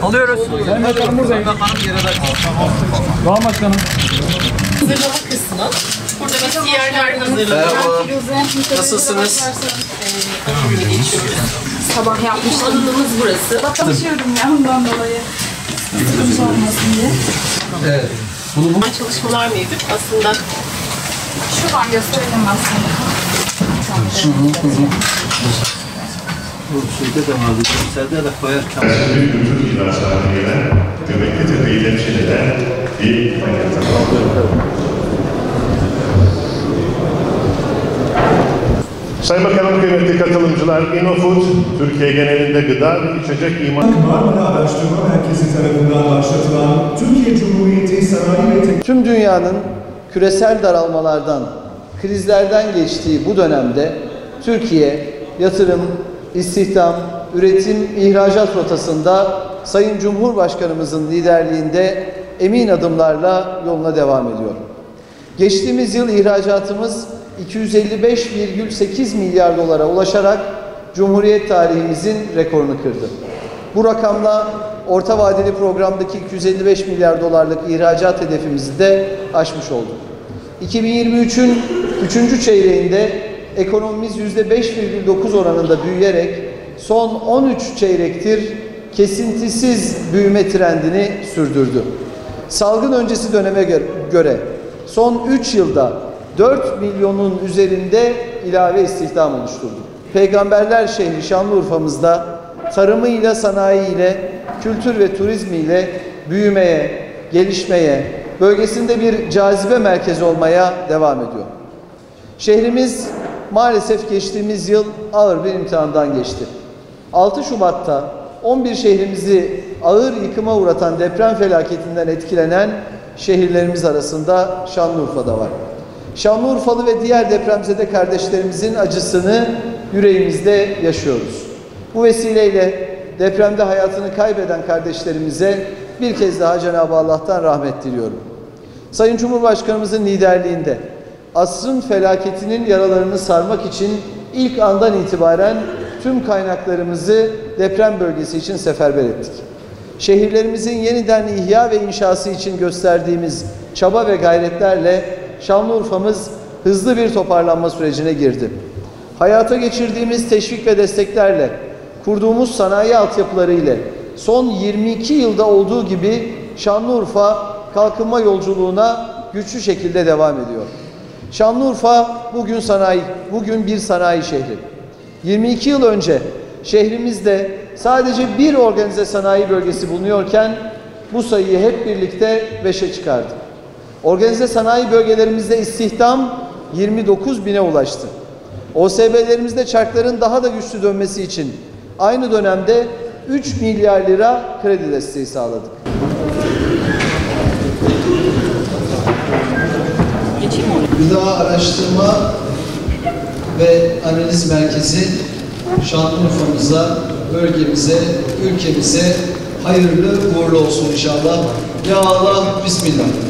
Alıyoruz. Ben bakalım buradayım. Doğan Başkanım. Hazırlama kısmı. Burada vestiyerler hazırlanıyor. Nasılsınız? Sabah yapmış alanımız burası. Bak çalışıyorum ya ondan dolayı. Sıkıntı olmasın diye. Evet. Çalışmalar mevcut. Aslında Şuradan gösterelim aslında. Bu şeyde de vardı. Serde de koyarken. Büyük kültür ihraçlarına gelen Göbekli ile Çin'den bir manyetim. Sayın Bakanım, kıymetli katılımcılar, InnoFood, Türkiye genelinde gıda ve içecek imal... Marmara Araştırma Merkezi tarafından başlatılan Türkiye Cumhuriyeti Sanayi ve Tüm dünyanın küresel daralmalardan, krizlerden geçtiği bu dönemde Türkiye, yatırım, istihdam, üretim, ihracat rotasında Sayın Cumhurbaşkanımızın liderliğinde emin adımlarla yoluna devam ediyor. Geçtiğimiz yıl ihracatımız 255,8 milyar dolara ulaşarak Cumhuriyet tarihimizin rekorunu kırdı. Bu rakamla orta vadeli programdaki 255 milyar dolarlık ihracat hedefimizi de aşmış olduk. 2023'ün 3. çeyreğinde ekonomimiz %5,9 oranında büyüyerek son 13 çeyrektir kesintisiz büyüme trendini sürdürdü. Salgın öncesi döneme göre son 3 yılda 4 milyonun üzerinde ilave istihdam oluşturdu. Peygamberler şehri Şanlıurfa'mızda tarımıyla, sanayiyle, kültür ve turizmiyle büyümeye, gelişmeye, bölgesinde bir cazibe merkezi olmaya devam ediyor. Şehrimiz maalesef geçtiğimiz yıl ağır bir imtihandan geçti. 6 Şubat'ta 11 şehrimizi ağır yıkıma uğratan deprem felaketinden etkilenen şehirlerimiz arasında Şanlıurfa'da var. Şanlıurfalı ve diğer depremzede kardeşlerimizin acısını yüreğimizde yaşıyoruz. Bu vesileyle depremde hayatını kaybeden kardeşlerimize bir kez daha Cenab-ı Allah'tan rahmet diliyorum. Sayın Cumhurbaşkanımızın liderliğinde asrın felaketinin yaralarını sarmak için ilk andan itibaren tüm kaynaklarımızı deprem bölgesi için seferber ettik. Şehirlerimizin yeniden ihya ve inşası için gösterdiğimiz çaba ve gayretlerle Şanlıurfa'mız hızlı bir toparlanma sürecine girdi. Hayata geçirdiğimiz teşvik ve desteklerle, kurduğumuz sanayi altyapıları ile son 22 yılda olduğu gibi Şanlıurfa kalkınma yolculuğuna güçlü şekilde devam ediyor. Şanlıurfa bugün bir sanayi şehri. 22 yıl önce şehrimizde sadece bir organize sanayi bölgesi bulunuyorken bu sayıyı hep birlikte 5'e çıkardık. Organize sanayi bölgelerimizde istihdam 29 bine ulaştı. OSB'lerimizde çarkların daha da güçlü dönmesi için aynı dönemde 3 milyar lira kredi desteği sağladık. Gıda Araştırma ve Analiz Merkezi Şanlıurfa'mıza, bölgemize, ülkemize hayırlı uğurlu olsun inşallah. Ya Allah, Bismillah.